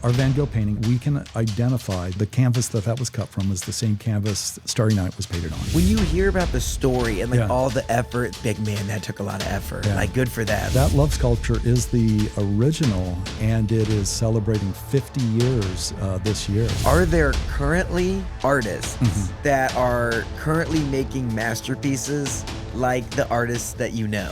Our Van Gogh painting, we can identify the canvas that was cut from is the same canvas Starry Night was painted on. When you hear about the story and all the effort, big man, that took a lot of effort. Yeah. Like, good for them. That love sculpture is the original, and it is celebrating 50 years this year. Are there currently artists that are currently making masterpieces like the artists that you know?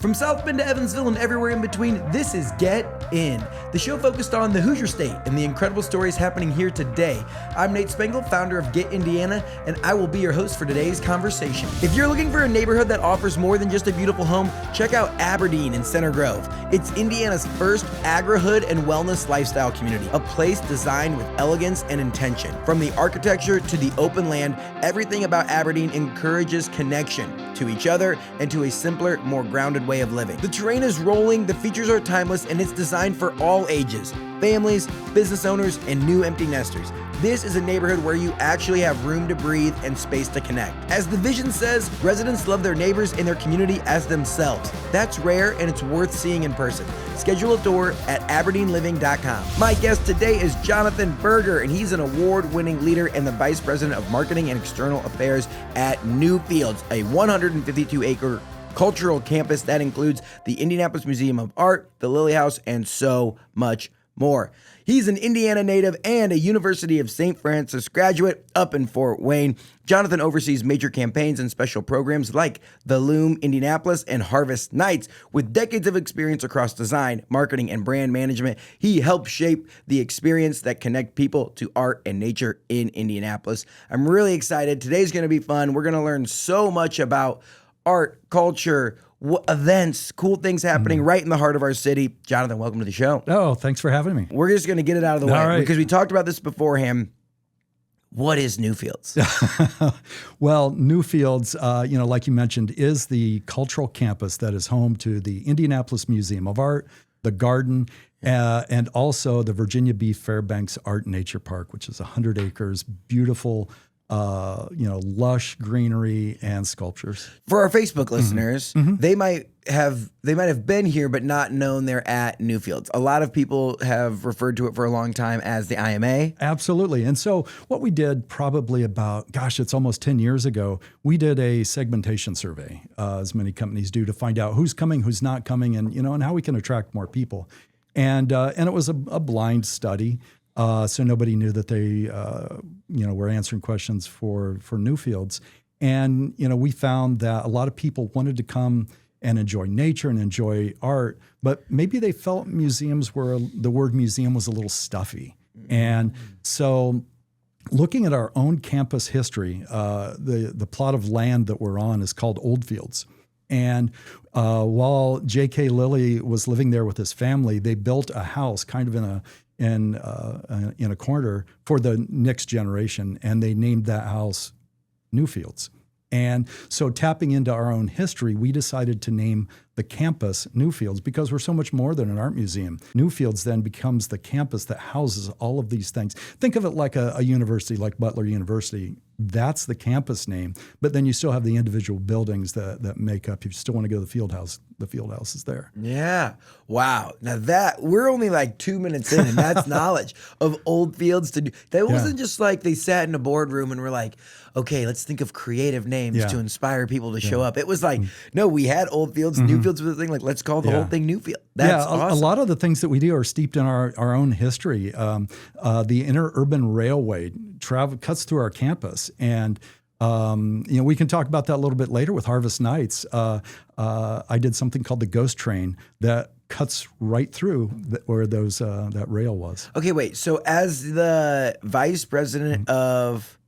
From South Bend to Evansville and everywhere in between, this is Get In, the show focused on the Hoosier State and the incredible stories happening here today. I'm Nate Spengel, founder of Get Indiana, and I will be your host for today's conversation. If you're looking for a neighborhood that offers more than just a beautiful home, check out Aberdeen in Center Grove. It's Indiana's first agri-hood and wellness lifestyle community, a place designed with elegance and intention. From the architecture to the open land, everything about Aberdeen encourages connection to each other and to a simpler, more grounded way of living. The terrain is rolling, the features are timeless, and it's designed for all ages, families, business owners, and new empty nesters. This is a neighborhood where you actually have room to breathe and space to connect. As the vision says, residents love their neighbors and their community as themselves. That's rare and it's worth seeing in person. Schedule a tour at aberdeenliving.com. My guest today is Jonathan Berger, and he's an award-winning leader and the Vice President of Marketing and External Affairs at Newfields, a 152-acre cultural campus that includes the Indianapolis Museum of Art, the Lilly House, and so much more. He's an Indiana native and a University of St. Francis graduate up in Fort Wayne. Jonathan oversees major campaigns and special programs like the LUME Indianapolis and Harvest Nights. With decades of experience across design, marketing, and brand management, he helped shape the experience that connect people to art and nature in Indianapolis. I'm really excited. Today's going to be fun. We're going to learn so much about art, culture, events, cool things happening right in the heart of our city. Jonathan, welcome to the show. Oh, thanks for having me. We're just going to get it out of the way All right. because we talked about this beforehand. What is Newfields? Well, Newfields, like you mentioned, is the cultural campus that is home to the Indianapolis Museum of Art, the Garden, and also the Virginia B. Fairbanks Art Nature Park, which is 100 acres, beautiful, lush greenery and sculptures. For our Facebook listeners, they might have been here but not known they're at Newfields. A lot of people have referred to it for a long time as the IMA. Absolutely. And so what we did probably about, it's almost 10 years ago, we did a segmentation survey, as many companies do, to find out who's coming, who's not coming, and how we can attract more people. And it was a blind study. So nobody knew that they, were answering questions for Newfields. And, we found that a lot of people wanted to come and enjoy nature and enjoy art, but maybe they felt the word museum was a little stuffy. And so looking at our own campus history, the plot of land that we're on is called Oldfields. And while J.K. Lilly was living there with his family, they built a house kind of in a corner for the next generation, and they named that house Newfields. And so tapping into our own history, we decided to name the campus Newfields because we're so much more than an art museum. Newfields then becomes the campus that houses all of these things. Think of it like a university, like Butler University. That's the campus name, but then you still have the individual buildings that make up. If you still want to go to the field house is there. Yeah. Wow. Now we're only like 2 minutes in, and that's knowledge of Oldfields to do. That wasn't just like they sat in a boardroom and were like, okay, let's think of creative names to inspire people to show up. It was like, no, we had Oldfields, Newfields was the thing, like, let's call the whole thing Newfield. That's awesome. A lot of the things that we do are steeped in our own history. The interurban railway cuts through our campus, and we can talk about that a little bit later with Harvest Nights. I did something called the Ghost Train that cuts right through where that rail was. Okay, wait. So as the vice president of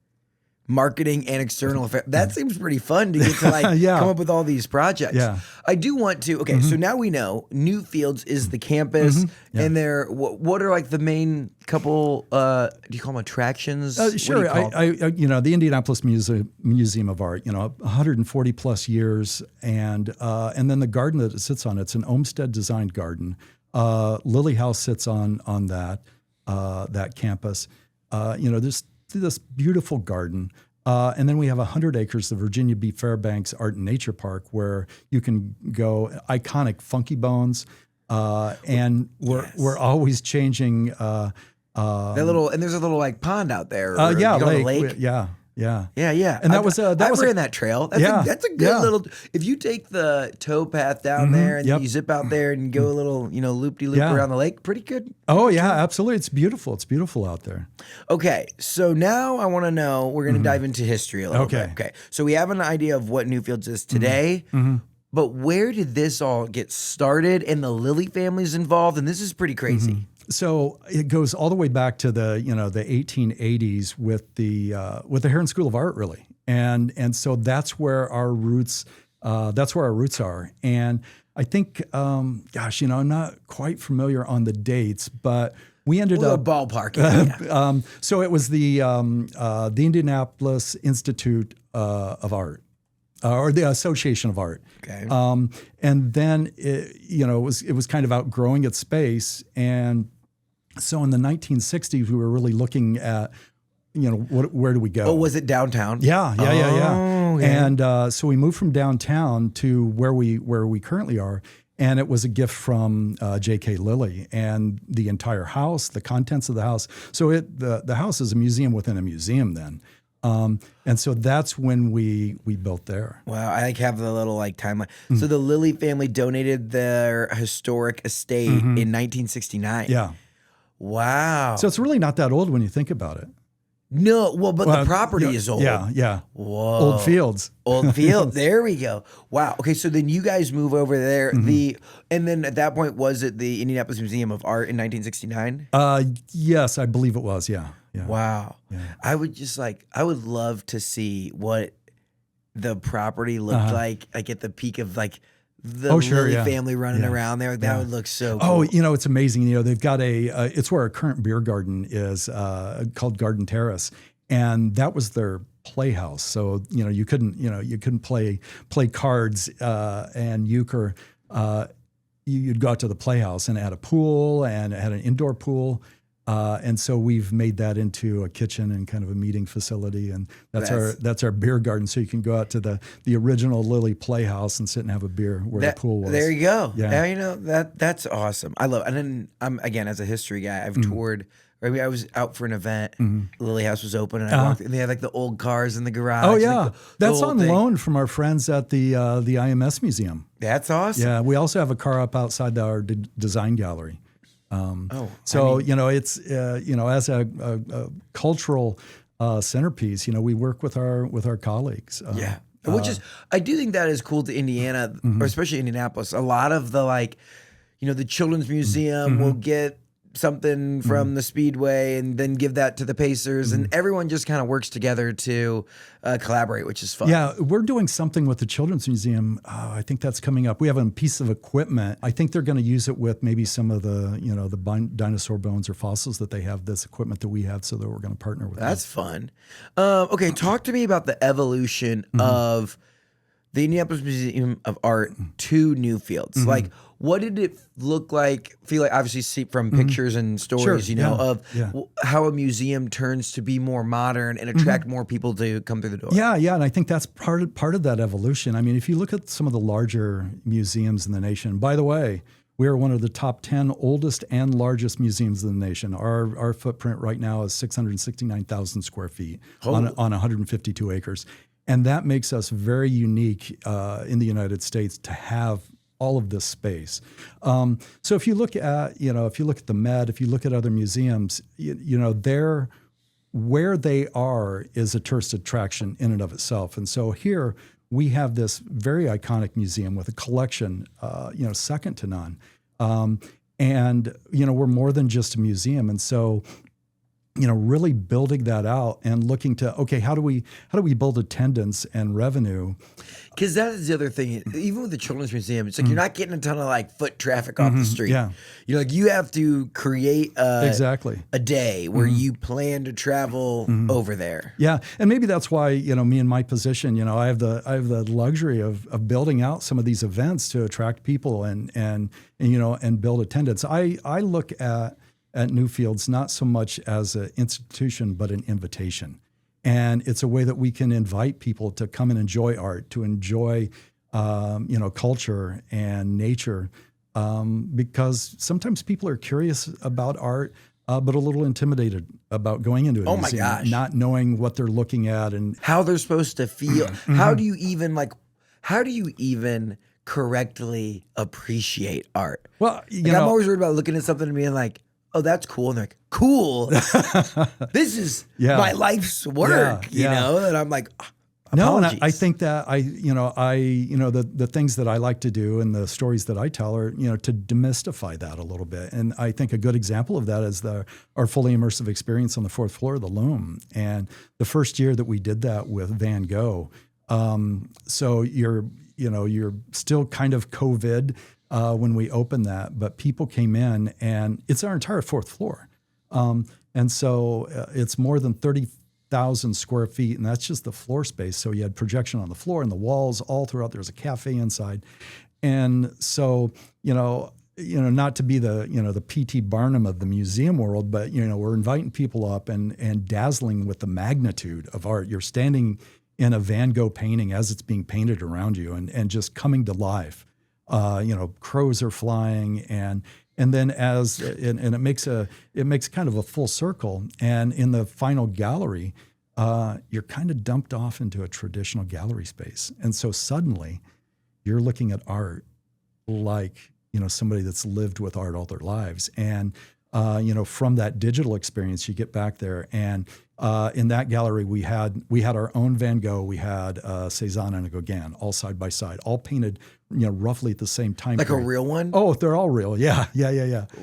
marketing and external affairs, that seems pretty fun to get to come up with all these projects. Yeah. I do want to, so now we know Newfields is the campus, and there, what are like the main couple, do you call them attractions? Sure. The Indianapolis Museum of Art, 140 plus years, and then the garden that it sits on, it's an Olmsted designed garden. Lilly House sits on that campus. There's this beautiful garden. And then we have 100 acres, the Virginia B. Fairbanks Art Nature Park, where you can go iconic Funky Bones, And we're always changing. That little, and there's a little like pond out there. Yeah, you go to the lake. lake. Yeah. And that was ran that trail. That's a good little. If you take the tow path down there and then you zip out there and go a little, loop de loop around the lake, pretty good. Oh yeah, absolutely. It's beautiful. It's beautiful out there. Okay, so now I want to know. We're going to dive into history a little bit. Okay, so we have an idea of what Newfields is today. But where did this all get started? And the Lilly family's involved, and this is pretty crazy. So it goes all the way back to the the 1880s with the Heron School of Art, really, and so that's where our roots are. And I think, I'm not quite familiar on the dates, but we ended up ballpark. So it was the Indianapolis Institute of Art. Or the Association of Art. Okay. And then it was kind of outgrowing its space, and so in the 1960s we were really looking at where do we go? Oh, was it downtown? Yeah. Okay. And so we moved from downtown to where we currently are, and it was a gift from J.K. Lilly and the entire house, the contents of the house. So the house is a museum within a museum then. And so that's when we built there. Wow, I have the little timeline. So the Lilly family donated their historic estate in 1969. Yeah. Wow. So it's really not that old when you think about it. No, but the property is old. Yeah. Whoa. Oldfields. Oldfields. There we go. Wow. Okay, so then you guys move over there. And then at that point, was it the Indianapolis Museum of Art in 1969? Yes, I believe it was. Yeah. Wow. Yeah. I would love to see what the property looked like at the peak of the Lilly family running around there. That would look so cool. Oh, it's amazing. They've got it's where our current beer garden is, called Garden Terrace. And that was their playhouse. So, you couldn't play cards and euchre. You'd go out to the playhouse, and it had a pool, and it had an indoor pool. And so we've made that into a kitchen and kind of a meeting facility, and that's our beer garden. So you can go out to the original Lilly Playhouse and sit and have a beer where the pool was. There you go. Yeah. That's awesome. I love it. And then I'm again, as a history guy, I've toured. I was out for an event. Lilly House was open, and I walked, and they had the old cars in the garage. Oh yeah, that's on thing. loan from our friends at the IMS Museum. That's awesome. Yeah, we also have a car up outside our design gallery. It's as a cultural centerpiece, we work with our colleagues. Which is, I do think that is cool to Indiana, or especially Indianapolis. A lot of the the Children's Museum will get something from the Speedway and then give that to the Pacers, and everyone just kind of works together to collaborate, which is fun. Yeah, we're doing something with the Children's Museum. I think that's coming up. We have a piece of equipment. I think they're going to use it with maybe some of the dinosaur bones or fossils that they have. This equipment that we have, so that we're going to partner with. That's fun. Okay, talk to me about the evolution of the Indianapolis Museum of Art to Newfields. What did it look like, feel like, obviously see from pictures and stories, how a museum turns to be more modern and attract more people to come through the door? Yeah, and I think that's part of that evolution. I mean, if you look at some of the larger museums in the nation, by the way, we are one of the top 10 oldest and largest museums in the nation. Our footprint right now is 669,000 square feet on 152 acres. And that makes us very unique in the United States to have all of this space. So if you look at the Met, if you look at other museums, where they are is a tourist attraction in and of itself. And so here we have this very iconic museum with a collection, second to none. And we're more than just a museum. And so, really building that out and looking to, okay, how do we build attendance and revenue? Because that is the other thing. Even with the Children's Museum, it's you're not getting a ton of foot traffic off the street. Yeah. You have to create a day where you plan to travel over there. Yeah, and maybe that's why me in my position, I have the luxury of building out some of these events to attract people and build attendance. I look at Newfields not so much as an institution, but an invitation. And it's a way that we can invite people to come and enjoy art, to enjoy, culture and nature, because sometimes people are curious about art, but a little intimidated about going into a museum, not knowing what they're looking at and how they're supposed to feel. How do you even correctly appreciate art? Well, I'm always worried about looking at something and being like, oh, that's cool. And they're like, cool. This is my life's work, you know? And I'm like, apologies. No, and I think that the things that I like to do and the stories that I tell are, to demystify that a little bit. And I think a good example of that is our fully immersive experience on the 4th floor of the LUME. And the first year that we did that with Van Gogh, so you're still kind of COVID when we opened that, but people came in and it's our entire 4th floor. And so it's more than 30,000 square feet, and that's just the floor space. So you had projection on the floor and the walls all throughout. There's a cafe inside. And so, not to be the P.T. Barnum of the museum world, but, we're inviting people up and dazzling with the magnitude of art. You're standing in a Van Gogh painting as it's being painted around you and just coming to life. Crows are flying and then it makes kind of a full circle. And in the final gallery, you're kind of dumped off into a traditional gallery space. And so suddenly you're looking at art like, somebody that's lived with art all their lives. And, from that digital experience, you get back there and in that gallery, we had our own Van Gogh, we had Cézanne and a Gauguin, all side by side, all painted, roughly at the same time. Like period. A real one? Oh, they're all real. Yeah.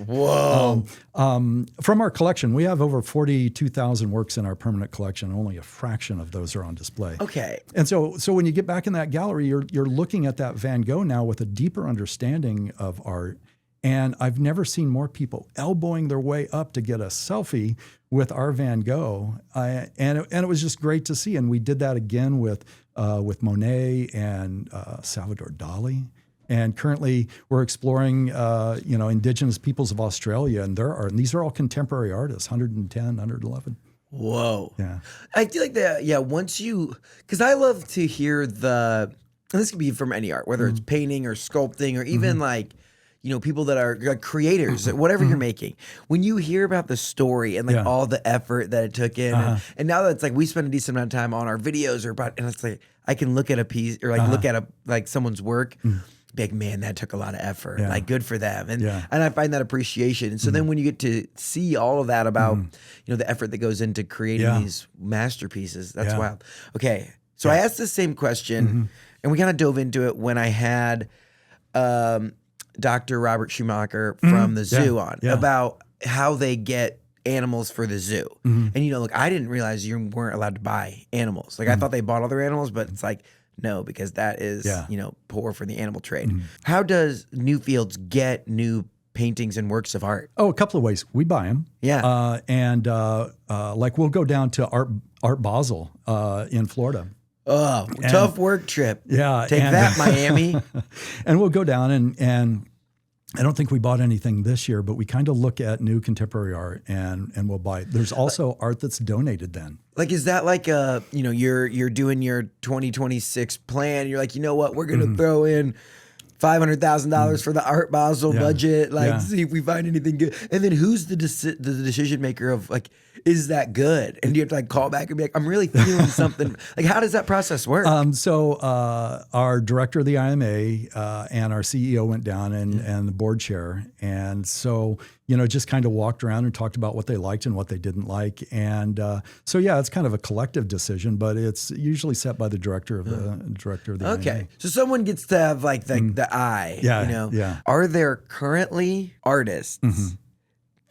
Whoa. From our collection, we have over 42,000 works in our permanent collection. Only a fraction of those are on display. Okay. And so when you get back in that gallery, you're looking at that Van Gogh now with a deeper understanding of art. And I've never seen more people elbowing their way up to get a selfie with our Van Gogh, and it was just great to see. And we did that again with Monet and Salvador Dalí. And currently, we're exploring Indigenous peoples of Australia and their art. And these are all contemporary artists, 110, 111. Whoa. Yeah. I feel like that. Yeah. Because I love to hear and this could be from any art, whether it's painting or sculpting or even people that are like creators, whatever you're making. When you hear about the story and all the effort that it took in, and now that it's like we spend a decent amount of time on our videos and it's like I can look at a piece or look at someone's work, be like, man, that took a lot of effort. Yeah. Like good for them, and I find that appreciation. And so then when you get to see all of that about the effort that goes into creating these masterpieces, that's wild. Okay, so I asked the same question, and we kind of dove into it when I had. Dr. Robert Schumacher from the zoo on about how they get animals for the zoo. And, look, I didn't realize you weren't allowed to buy animals. Like I thought they bought other animals, but it's like, no, because that is, poor for the animal trade. How does Newfields get new paintings and works of art? Oh, a couple of ways. We buy them. Yeah. We'll go down to Art Basel in Florida. Oh, tough work trip. Yeah. Take that, Miami. And we'll go down and I don't think we bought anything this year, but we kind of look at new contemporary art and we'll buy it. There's also art that's donated then. Like, is that like you're doing your 2026 plan. You're like, you know what, we're going to throw in $500,000 for the Art Basel budget. See if we find anything good. And then who's the decision maker of like, is that good? And you have to like call back and be like, I'm really feeling something. Like, how does that process work? So our director of the IMA and our CEO went down and the board chair. And so, just kind of walked around and talked about what they liked and what they didn't like. And it's kind of a collective decision, but it's usually set by the director of the Okay. IMA. So someone gets to have like the eye, Yeah. Are there currently artists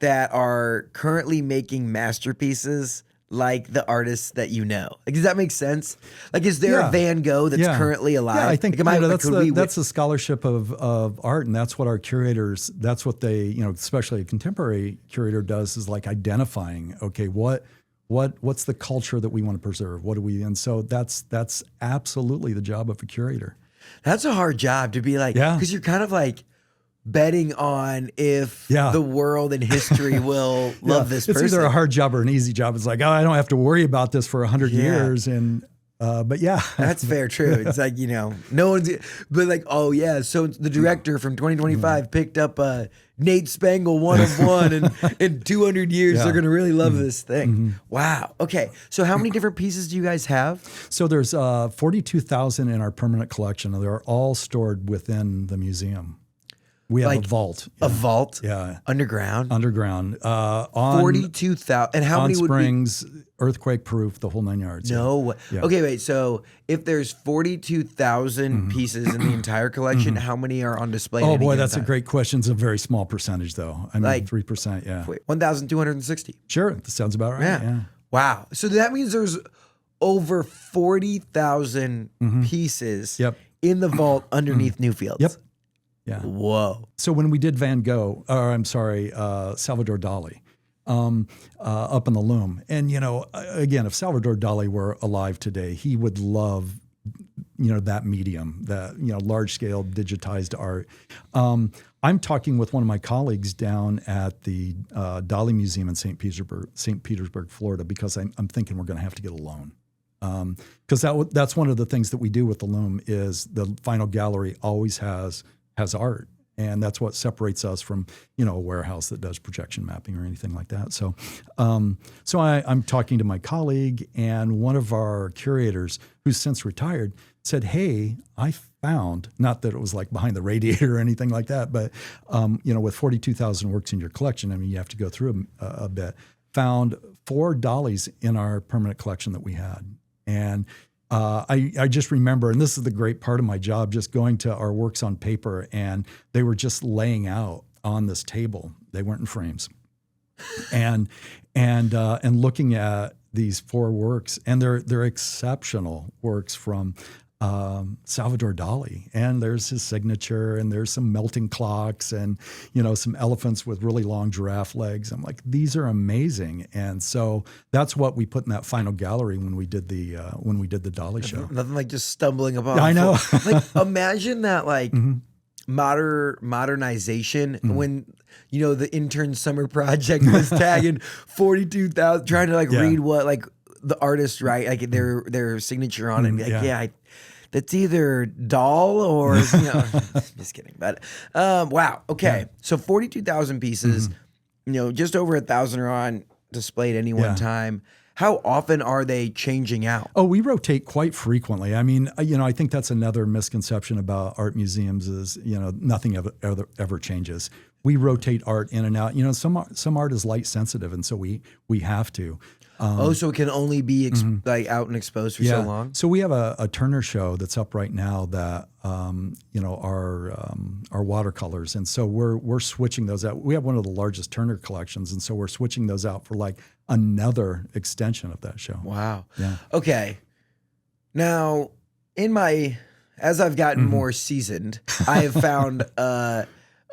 that are currently making masterpieces like the artists that you know? Like, does that make sense? Like, is there a Van Gogh that's currently alive? Yeah, I think like, that's the scholarship of art, and that's what our curators, that's what they, especially a contemporary curator does, is like identifying, okay, what's the culture that we want to preserve? What do we, and so that's absolutely the job of a curator. That's a hard job to be like, because you're kind of like betting on if the world and history will love this person. It's either a hard job or an easy job. It's like, I don't have to worry about this for 100 years. And But yeah, That's fair, true. It's like, no one's, but like, oh yeah. So the director from 2025 picked up Nate Spangle 1 of 1, and in 200 years, Yeah. they're going to really love this thing. Wow. Okay. So how many different pieces do you guys have? so there's 42,000 in our permanent collection, and they're all stored within the museum. We have Like a vault. A vault? Yeah. Underground? Underground. On 42,000. And how on many would be? springs, earthquake proof, the whole 9 yards. No way. Yeah. Okay, wait. So if there's 42,000 pieces in the entire collection, how many are on display? at Oh any boy, given that's a time? great question. It's a very small percentage, though. I mean, Like- 3%. Yeah. Wait, 1,260. Sure. That sounds about right. Yeah. Yeah. Wow. So that means there's over 40,000 pieces Yep. in the vault underneath Newfields. Yep. Yeah. Whoa. So when we did Salvador Dalí, up in the LUME, and again, if Salvador Dalí were alive today, he would love, that medium, that large scale digitized art. I'm talking with one of my colleagues down at the Dalí Museum in St. Petersburg, Florida, because I'm thinking we're going to have to get a loan. Because that's one of the things that we do with the LUME is the final gallery always has art, and that's what separates us from a warehouse that does projection mapping or anything like that. So I'm talking to my colleague, and one of our curators, who's since retired, said, "Hey, I found, not that it was like behind the radiator or anything like that, but with 42,000 works in your collection, I mean, you have to go through them a bit. Found 4 Dalís in our permanent collection that we had." And I just remember, and this is the great part of my job, just going to our works on paper, and they were just laying out on this table. They weren't in frames, and looking at these 4 works, and they're exceptional works from Salvador Dalí, and there's his signature, and there's some melting clocks, and some elephants with really long giraffe legs. I'm like, these are amazing, and so that's what we put in that final gallery when we did the Dalí show. Nothing like just stumbling upon. I know. Like imagine that, like modernization when the intern summer project was tagging 42,000, trying to read what the artist write, like their signature on it, and be like, that's either doll or just kidding. But wow, okay, Yeah. so 42,000 pieces, just over 1,000 are on display at any one time. How often are they changing out? Oh, we rotate quite frequently. I mean, I think that's another misconception about art museums is, nothing ever changes. We rotate art in and out. Some art is light sensitive, and so we have to. So it can only be out and exposed for so long? So we have a Turner show that's up right now that our watercolors, and so we're switching those out. We have one of the largest Turner collections, and so we're switching those out for another extension of that show. Wow. Yeah. Okay. Now, as I've gotten more seasoned, I have found an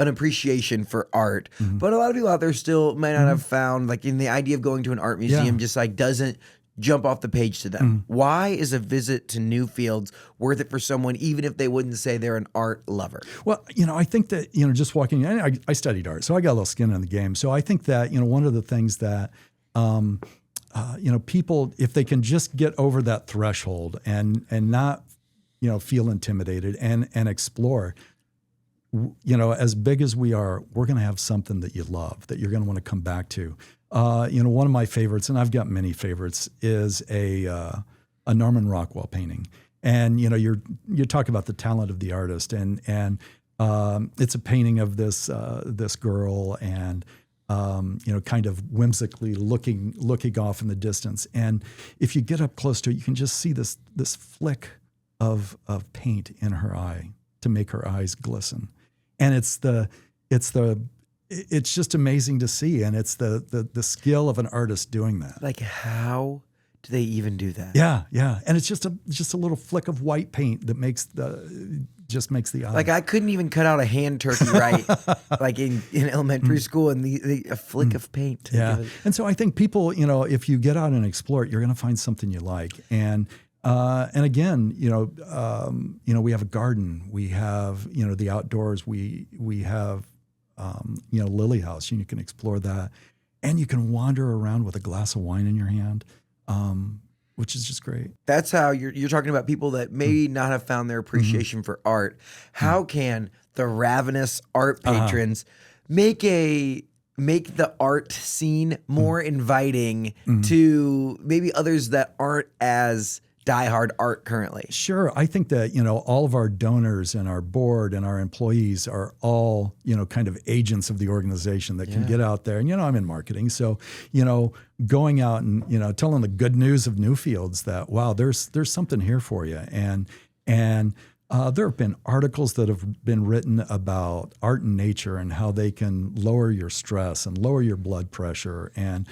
appreciation for art, but a lot of people out there still might not have found, in the idea of going to an art museum just doesn't jump off the page to them. Why is a visit to Newfields worth it for someone, even if they wouldn't say they're an art lover? Well, I think that, just walking, I studied art, so I got a little skin in the game. So I think that, one of the things that, people, if they can just get over that threshold and not, feel intimidated and explore, as big as we are, we're going to have something that you love, that you're going to want to come back to. One of my favorites, and I've got many favorites, is a Norman Rockwell painting. And you talk about the talent of the artist, and it's a painting of this girl, and kind of whimsically looking off in the distance. And if you get up close to it, you can just see this flick of paint in her eye to make her eyes glisten. And it's just amazing to see, and it's the skill of an artist doing that. How do they even do that? Yeah, and it's just a little flick of white paint that makes the eye. I couldn't even cut out a hand turkey right, in elementary school, and a flick of paint. Yeah, and so I think people, if you get out and explore it, you're going to find something you like. And again, we have a garden, we have, the outdoors, we have, Lilly House, and you can explore that, and you can wander around with a glass of wine in your hand. which is just great. That's how you're talking about people that may not have found their appreciation for art. How can the ravenous art patrons make the art scene more inviting to maybe others that aren't as diehard art currently? Sure. I think that, all of our donors and our board and our employees are all, kind of agents of the organization that can get out there. And, I'm in marketing. So, going out and, telling the good news of Newfields that, wow, there's something here for you. And there have been articles that have been written about art and nature and how they can lower your stress and lower your blood pressure and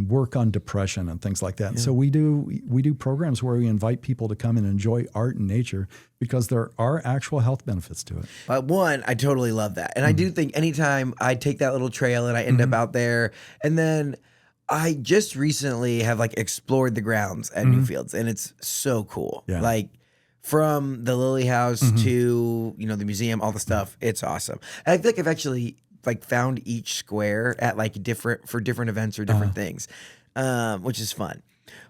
work on depression and things like that. And so we do programs where we invite people to come and enjoy art and nature because there are actual health benefits to it. One, I totally love that. And I do think anytime I take that little trail and I end up out there, and then I just recently have explored the grounds at Newfields, and it's so cool. Yeah. From the Lilly House to, the museum, all the stuff, it's awesome. And I feel like I've actually found each square at different events or different things, which is fun.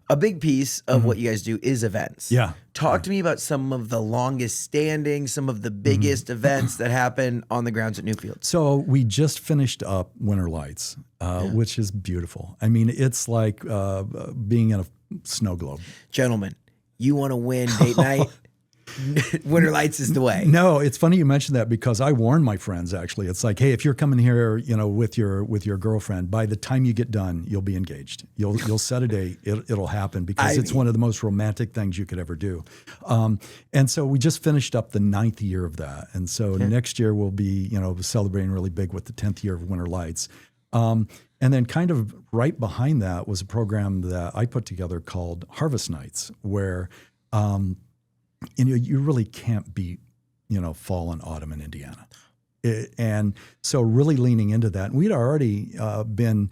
A big piece of what you guys do is events. Yeah. Talk to me about some of the longest standing, some of the biggest events that happen on the grounds at Newfields. So we just finished up Winterlights, which is beautiful. I mean, it's like being in a snow globe. Gentlemen, you want to win date night? Winterlights is the way. No, it's funny you mentioned that because I warn my friends actually. It's like, hey, if you're coming here, with your girlfriend, by the time you get done, you'll be engaged. You'll set a date. It'll happen because it's one of the most romantic things you could ever do. And so we just finished up the 9th year of that. And so next year we'll be, celebrating really big with the 10th year of Winterlights. And then kind of right behind that was a program that I put together called Harvest Nights, where you really can't beat, fall and autumn in Indiana. And so really leaning into that. And we'd already been,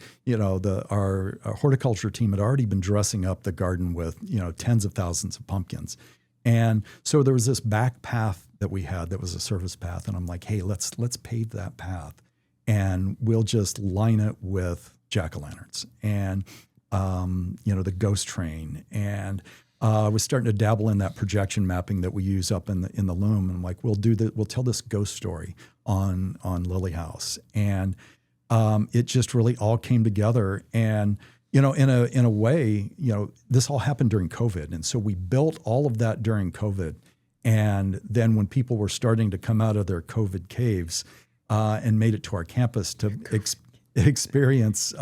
our horticulture team had already been dressing up the garden with, tens of thousands of pumpkins. And so there was this back path that we had that was a service path. And I'm like, hey, let's pave that path. And we'll just line it with jack-o'-lanterns and, the ghost train. And I was starting to dabble in that projection mapping that we use up in the LUME. And I'm like, we'll tell this ghost story on Lilly House. And it just really all came together. And, in a way, this all happened during COVID. And so we built all of that during COVID. And then when people were starting to come out of their COVID caves and made it to our campus to experience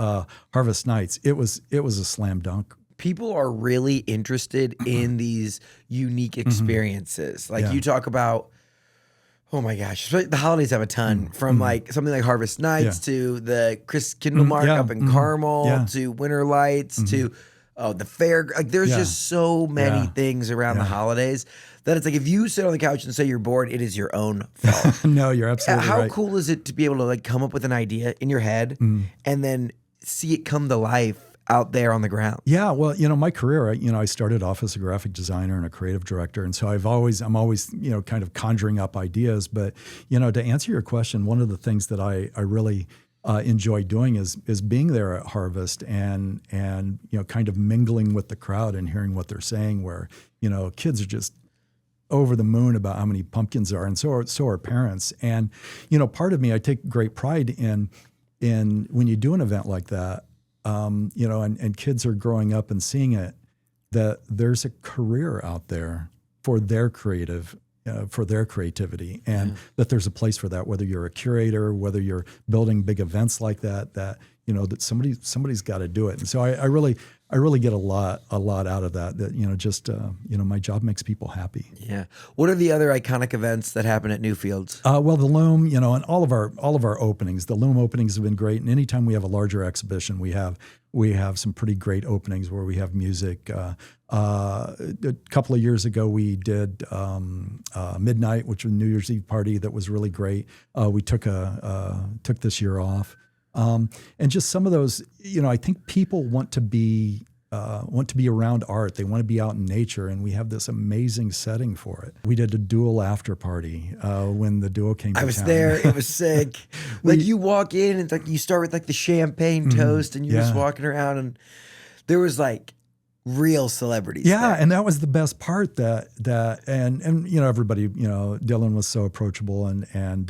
Harvest Nights, it was a slam dunk. People are really interested in these unique experiences. You talk about, oh my gosh, the holidays have a ton from something like Harvest Nights to the Chris Kindle Mark up in Carmel to Winterlights to the fair. There's just so many things around the holidays that it's if you sit on the couch and say you're bored, it is your own fault. No, you're absolutely right. How cool is it to be able to come up with an idea in your head and then see it come to life out there on the ground? Yeah, well, my career, I started off as a graphic designer and a creative director, and so I'm always, kind of conjuring up ideas. But to answer your question, one of the things that I really enjoy doing is being there at Harvest and kind of mingling with the crowd and hearing what they're saying. Where kids are just over the moon about how many pumpkins are, and so are parents. And part of me, I take great pride in when you do an event like that. And kids are growing up and seeing it, that there's a career out there for their creativity, and that there's a place for that, whether you're a curator, whether you're building big events like that that somebody's got to do it. And so I really get a lot out of that, my job makes people happy. Yeah. What are the other iconic events that happen at Newfields? Well, the LUME, and all of our openings, the LUME openings have been great. And anytime we have a larger exhibition, we have some pretty great openings where we have music. A couple of years ago, we did Midnight, which was a New Year's Eve party that was really great. We took this year off. And just some of those, I think people want to be around art. They want to be out in nature, and we have this amazing setting for it. We did a dual after party when the duo came to town. I was there. It was sick. You walk in and you start with the champagne toast, and you're just walking around, and there was real celebrities. Yeah, there. and that was the best part. And you know, everybody, you know, Dylan was so approachable, and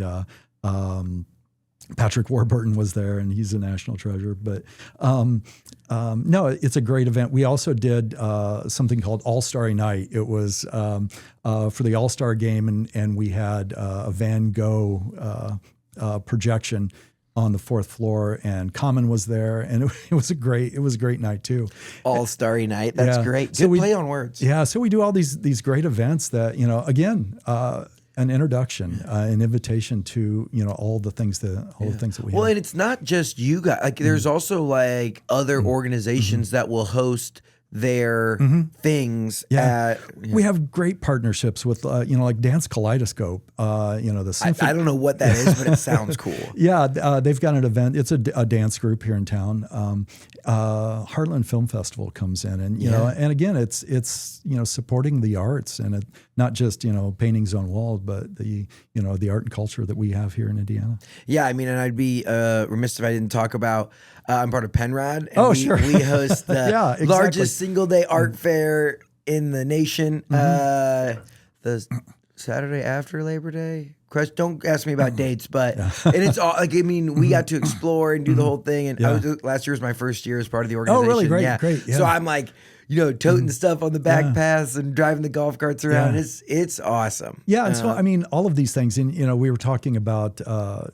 Patrick Warburton was there, and he's a national treasure. But no, it's a great event. We also did something called All-Starry Night. It was for the All-Star game, and we had a Van Gogh projection on the 4th floor, and Common was there, and it was a great night too. All-Starry Night. That's great. Good play on words. Yeah, so we do all these great events that, you know, again, an introduction, an invitation to, you know, all the things that we Well, have. and it's not just you guys. Like, there's also like other organizations that will host their things. We have great partnerships with, you know, like Dance Kaleidoscope. You know, the I don't know what that is, but it sounds cool. Yeah, they've got an event. It's a dance group here in town. Heartland Film Festival comes in, and you know, and again, it's you know, supporting the arts, and not just, you know, paintings on walls, but the, you know, the art and culture that we have here in Indiana. Yeah, I mean, and I'd be remiss if I didn't talk about. I'm part of Penrod. And Sure. We host the exactly. largest single day art fair in the nation. The Saturday after Labor Day. Don't ask me about dates, but and it's all like, I mean, we got to explore and do the whole thing. And last year was my first year as part of the organization. Oh, really? Great. Yeah. So I'm like, you know, toting the stuff on the back paths and driving the golf carts around. It's awesome. Yeah, and so I mean, all of these things, and you know, we were talking about,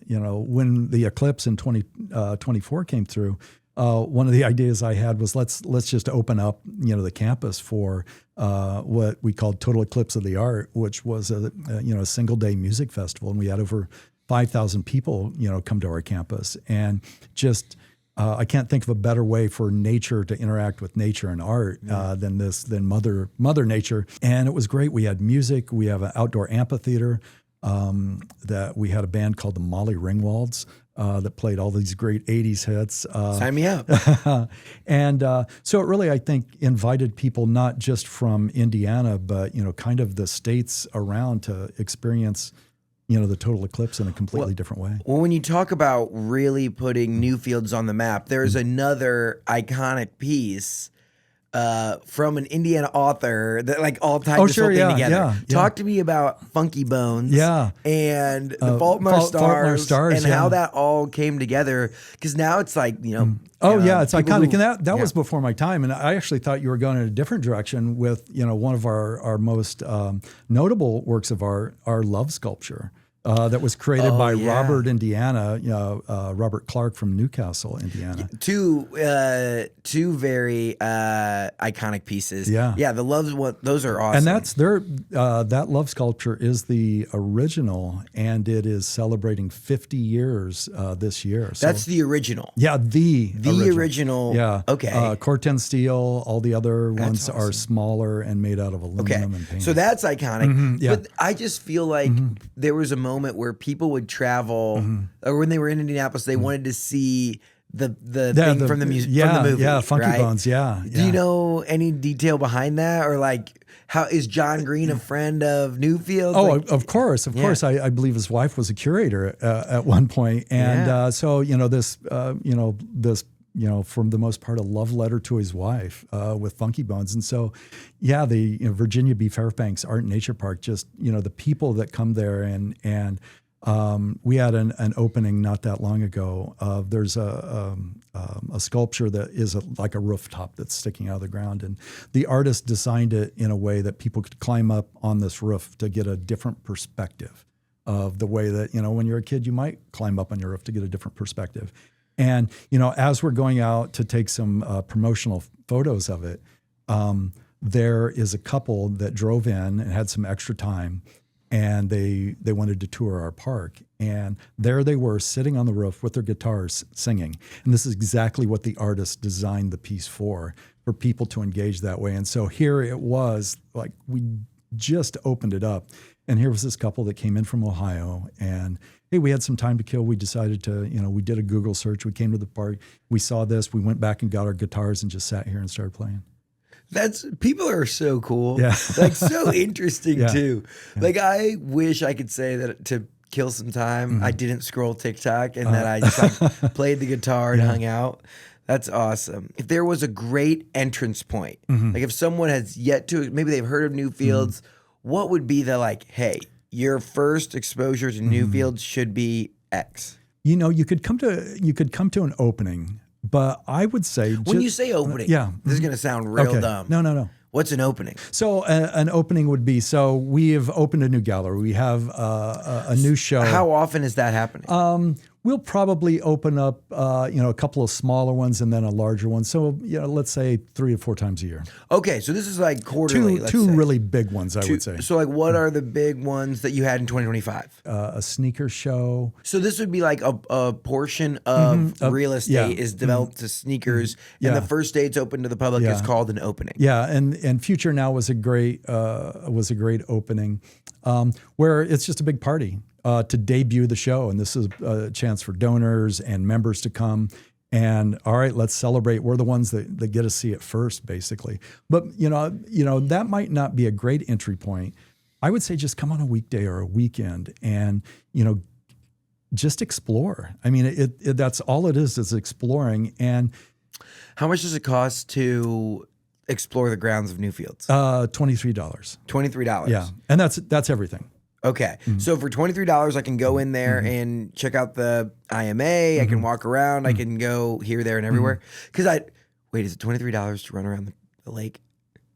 you know, when the eclipse in 2024 came through. One of the ideas I had was let's just open up, you know, the campus for what we called Total Eclipse of the Art, which was a single day music festival, and we had over 5,000 people, you know, come to our campus, and just. I can't think of a better way for nature to interact with nature and art than Mother Nature. And it was great. We had music. We have an outdoor amphitheater that we had a band called the Molly Ringwalds that played all these great 80s hits. Sign me up. And so it really, I think, invited people not just from Indiana, but, you know, kind of the states around to experience, you know, the total eclipse in a completely different way. Well, when you talk about really putting Newfields on the map, there's another iconic piece from an Indiana author that like all tied this whole thing together. Yeah. Talk to me about Funky Bones and the Faulkner Stars and how that all came together. Because now it's like, you know. It's iconic. And that was before my time. And I actually thought you were going in a different direction with, you know, one of our most notable works of art, our love sculpture. That was created by Robert Clark from Newcastle, Indiana. Two very iconic pieces. Yeah. The loves those are awesome. And that's that love sculpture is the original, and it is celebrating 50 years this year. So, that's the original. Yeah, the original. Yeah. Okay. Corten steel. All the other ones are smaller and made out of aluminum and paint. So that's iconic. Yeah. But I just feel like there was a moment where people would travel, or when they were in Indianapolis, they wanted to see the thing from the music, from the movie. Yeah, Funky right? Bones. Yeah. Do you know any detail behind that, or like how is John Green a friend of Newfields? Oh, of course. I believe his wife was a curator at one point, and so you know this, from the most part, a love letter to his wife with Funky Bones. And so, the Virginia B. Fairbanks Art Nature Park, just, you know, the people that come there, and we had an opening not that long ago. There's a sculpture that is like a rooftop that's sticking out of the ground. And the artist designed it in a way that people could climb up on this roof to get a different perspective of the way that, you know, when you're a kid, you might climb up on your roof to get a different perspective. And, you know, as we're going out to take some promotional photos of it, there is a couple that drove in and had some extra time, and they wanted to tour our park. And there they were sitting on the roof with their guitars singing. And this is exactly what the artist designed the piece for people to engage that way. And so here it was, like, we just opened it up. And here was this couple that came in from Ohio, and hey, we had some time to kill. We decided to, you know, we did a Google search. We came to the park. We saw this. We went back and got our guitars and just sat here and started playing. People are so cool. Yeah. Like so interesting too. Yeah. Like I wish I could say that to kill some time, I didn't scroll TikTok and that I just like played the guitar and hung out. That's awesome. If there was a great entrance point, like if someone has yet to, maybe they've heard of Newfields, what would be the like, hey, your first exposure to Newfields should be X? You know, you could come to an opening, but I would say When you say opening, this is going to sound real dumb. No. What's an opening? So an opening would be, so we have opened a new gallery. We have a new show. How often is that happening? We'll probably open up, a couple of smaller ones and then a larger one. So, let's say 3 to 4 times a year. Okay, so this is like quarterly. Two really big ones, I would say. So, like, what are the big ones that you had in 2025? A sneaker show. So this would be like a portion of real estate is developed to sneakers, and the first day it's open to the public is called an opening. Yeah, and Future Now was a great opening, where it's just a big party. To debut the show, and this is a chance for donors and members to come. And all right, let's celebrate. We're the ones that get to see it first, basically. But that might not be a great entry point. I would say just come on a weekday or a weekend, and just explore. I mean, that's all it is exploring. And how much does it cost to explore the grounds of Newfields? $23. $23. Yeah, and that's everything. Okay. So for $23, I can go in there and check out the IMA. I can walk around. I can go here, there, and everywhere. Because is it $23 to run around the lake?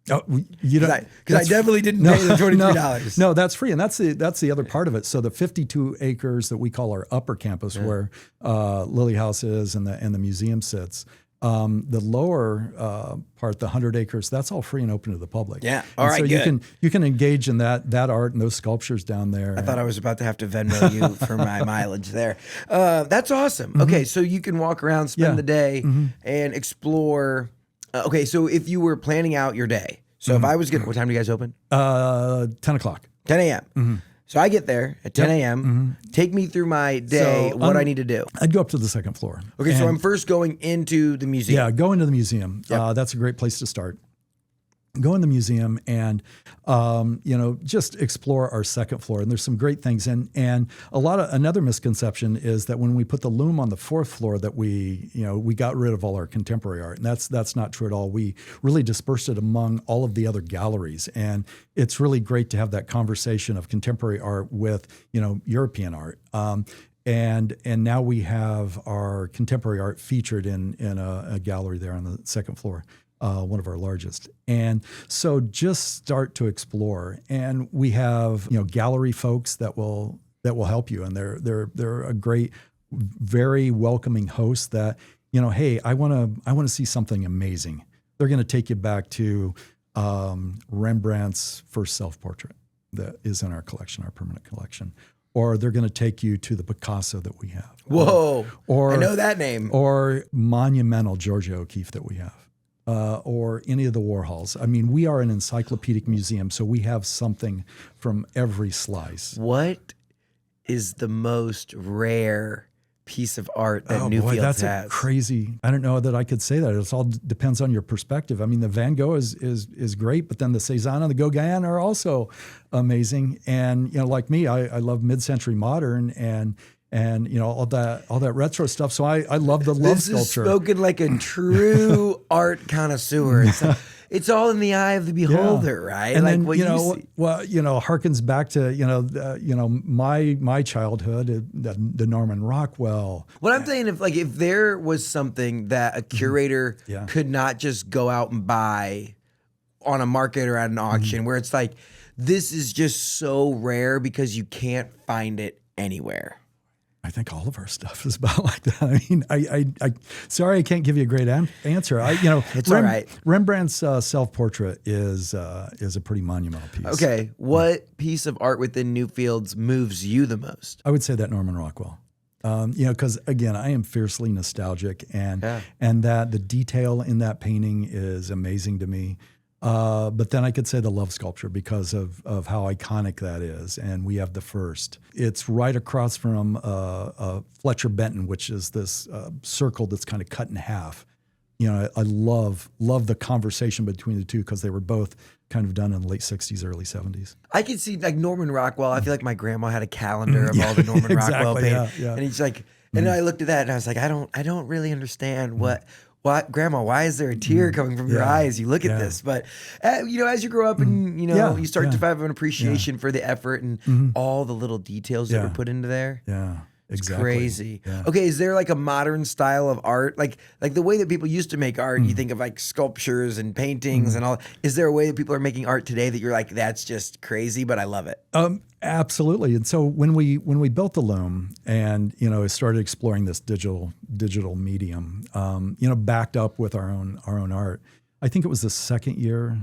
Oh, you don't. Because I definitely didn't pay the $23. No, that's free, and that's the other part of it. So the 52 acres that we call our upper campus, where Lilly House is and the museum sits. The lower part, the 100 acres, that's all free and open to the public. Yeah, all right, so good. you can engage in that art and those sculptures down there. I thought I was about to have to Venmo you for my mileage there. That's awesome. Okay, so you can walk around, spend the day, and explore. Okay, so if you were planning out your day, so if I was what time do you guys open? 10 o'clock. 10 a.m. So I get there at 10 a.m. Take me through my day, what I need to do. I'd go up to the second floor. Okay, so I'm first going into the museum. Yeah, go into the museum. That's a great place to start. Go in the museum and, just explore our second floor. And there's some great things. And another misconception is that when we put the LUME on the fourth floor that we got rid of all our contemporary art. And that's not true at all. We really dispersed it among all of the other galleries. And it's really great to have that conversation of contemporary art with, European art. And now we have our contemporary art featured in a gallery there on the second floor. One of our largest. And so just start to explore. And we have, gallery folks that will help you. And they're a great, very welcoming host that, hey, I want to see something amazing. They're going to take you back to Rembrandt's first self-portrait that is in our collection, our permanent collection. Or they're going to take you to the Picasso that we have. Whoa, I know that name. Or monumental Georgia O'Keeffe that we have. Or any of the Warhols. I mean, we are an encyclopedic museum, so we have something from every slice. What is the most rare piece of art that Newfields has? That's crazy. I don't know that I could say that. It all depends on your perspective. I mean, the Van Gogh is great, but then the Cézanne and the Gauguin are also amazing. And like me, I love mid-century modern and all that retro stuff. So I love the love sculpture. This is spoken like a true art connoisseur. It's all in the eye of the beholder, right? And like then, what you see. Well, harkens back to my childhood, the Norman Rockwell. What I'm saying, if there was something that a curator could not just go out and buy on a market or at an auction, where it's like, this is just so rare because you can't find it anywhere. I think all of our stuff is about like that. I mean, I sorry I can't give you a great answer. It's all right. Rembrandt's self-portrait is a pretty monumental piece. Okay, what piece of art within Newfields moves you the most? I would say that Norman Rockwell. Because again, I am fiercely nostalgic, and that the detail in that painting is amazing to me. But then I could say the love sculpture because of how iconic that is. And we have the first. It's right across from Fletcher Benton, which is this circle that's kind of cut in half. I love the conversation between the two because they were both kind of done in the late 60s, early 70s. I could see like Norman Rockwell. I feel like my grandma had a calendar of all the Norman Rockwell paintings. Yeah. And he's like, and then I looked at that and I was like, I don't really understand why, Grandma, why is there a tear coming from your eyes? You look at this. But, as you grow up and, you start to have an appreciation for the effort and all the little details that were put into there. Yeah. It's Exactly. crazy. Yeah. Okay, is there like a modern style of art? Like the way that people used to make art, you think of like sculptures and paintings and all. Is there a way that people are making art today that you're like, that's just crazy, but I love it? Absolutely. And so when we built the LUME and, started exploring this digital medium, backed up with our own art, I think it was the second year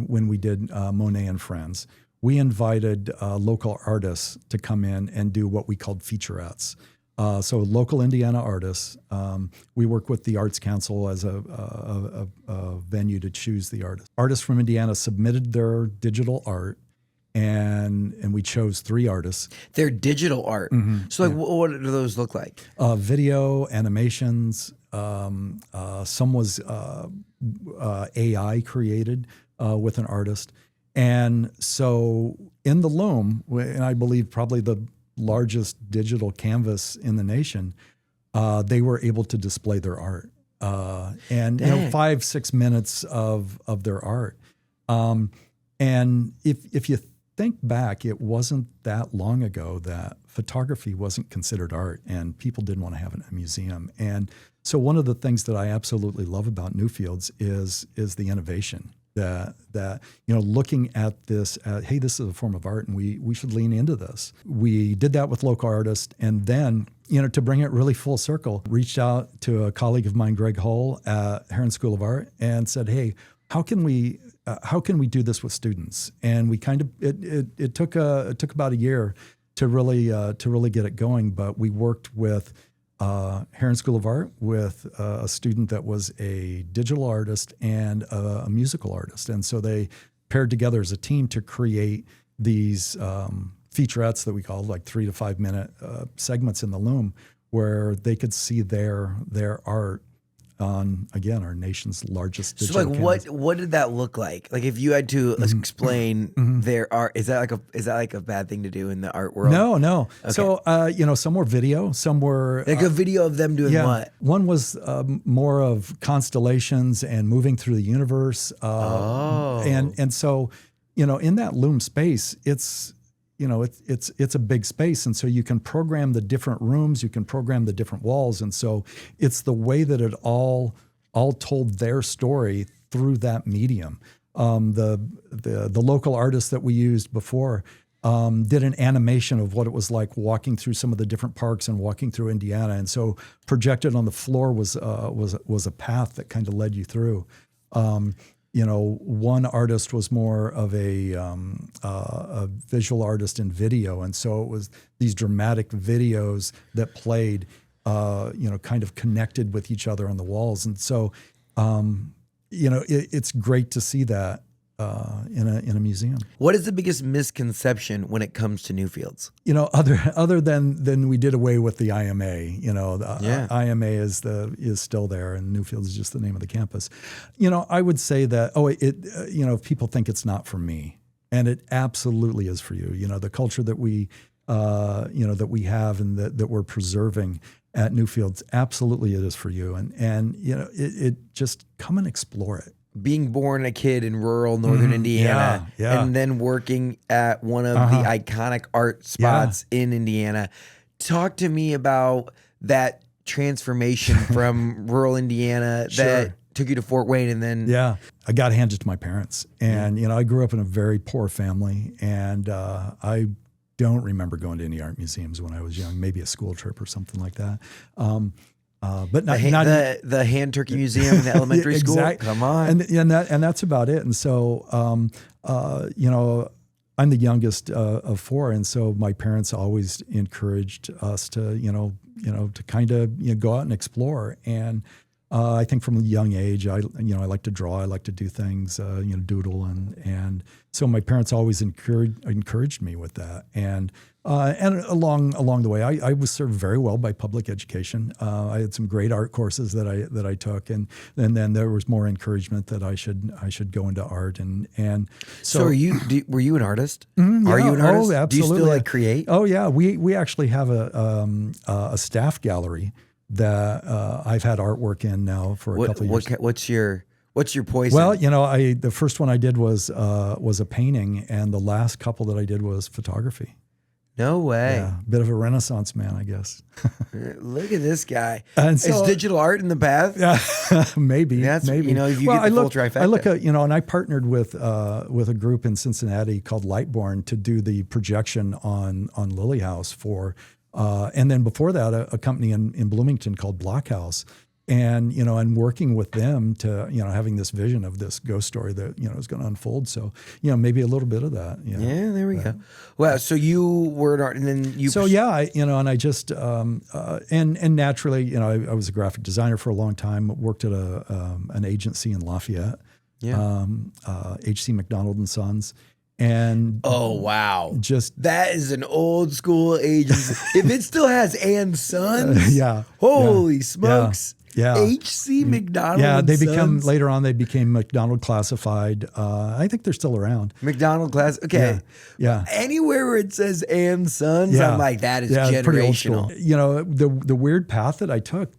when we did Monet and Friends. We invited local artists to come in and do what we called featurettes. So local Indiana artists. We work with the Arts Council as a venue to choose the artists. Artists from Indiana submitted their digital art, and we chose 3 artists. Their digital art. So what do those look like? Video, animations. Some was AI created with an artist. And so in the LUME, and I believe probably the largest digital canvas in the nation, they were able to display their art. And 5-6 minutes of their art. And if you think back, it wasn't that long ago that photography wasn't considered art and people didn't want to have it in a museum. And so one of the things that I absolutely love about Newfields is the innovation. That looking at this, hey, this is a form of art, and we should lean into this. We did that with local artists, and then to bring it really full circle, reached out to a colleague of mine, Greg Hull at Heron School of Art, and said, hey, how can we do this with students? And we kind of it took about a year to really get it going, but we worked with Heron School of Art with a student that was a digital artist and a musical artist. And so they paired together as a team to create these featurettes that we call like 3 to 5 minute segments in the LUME where they could see their art on, again, our nation's largest digital canvas. What did that look like? Like if you had to explain their art, is that like a bad thing to do in the art world? No. Okay. So, some were video, some were... Like a video of them doing what? One was more of constellations and moving through the universe. And so, in that LUME space, it's a big space. And so you can program the different rooms, you can program the different walls. And so it's the way that it all told their story through that medium. The local artist that we used before did an animation of what it was like walking through some of the different parks and walking through Indiana. And so projected on the floor was a path that kind of led you through. One artist was more of a visual artist in video. And so it was these dramatic videos that played, kind of connected with each other on the walls. And so, it's great to see that in a museum. What is the biggest misconception when it comes to Newfields? Other than we did away with the IMA, IMA is still there, and Newfields is just the name of the campus. I would say that if people think it's not for me, and it absolutely is for you. The culture that we have and that we're preserving at Newfields, absolutely it is for you, and it just come and explore it. Being born a kid in rural northern Indiana and then working at one of the iconic art spots in Indiana. Talk to me about that transformation from rural Indiana that took you to Fort Wayne and then... I got handed to my parents. And, I grew up in a very poor family, and I don't remember going to any art museums when I was young, maybe a school trip or something like that. But not the hand turkey museum in the elementary school. Come on, and that's about it. And so, I'm the youngest of 4, and so my parents always encouraged us to, to kind of go out and explore. And I think from a young age, I like to draw, I like to do things, doodle, and so my parents always encouraged me with that. And along the way, I was served very well by public education. I had some great art courses that I took, and then there was more encouragement that I should go into art. And so were you an artist? Are you an artist? Oh, absolutely. Do you still create? Oh yeah, we actually have a staff gallery that I've had artwork in now for a couple of years. What's your poison? Well, the first one I did was a painting, and the last couple that I did was photography. No way. Yeah, bit of a Renaissance man, I guess. Look at this guy. And Is digital art in the path? Yeah, maybe. Maybe. If you get the full trifecta. I look at, and I partnered with a group in Cincinnati called Lightborn to do the projection on Lilly House for, and then before that, a company in Bloomington called Blockhouse. And, and working with them to, having this vision of this ghost story that, is going to unfold. So, maybe a little bit of that. Yeah, there we go. Well, so you were an art and then you... So, yeah, and I just, and naturally, I was a graphic designer for a long time, worked at an agency in Lafayette, H.C. McDonald and Sons. And oh, wow. Just that is an old school agency. If it still has and Sons, holy smokes. Yeah. H.C. McDonald. Yeah, they Sons. Later on they became McDonald Classified. I think they're still around. McDonald Class. Okay. Yeah. Anywhere where it says and Sons, I'm like, that is generational. Pretty old school. The weird path that I took,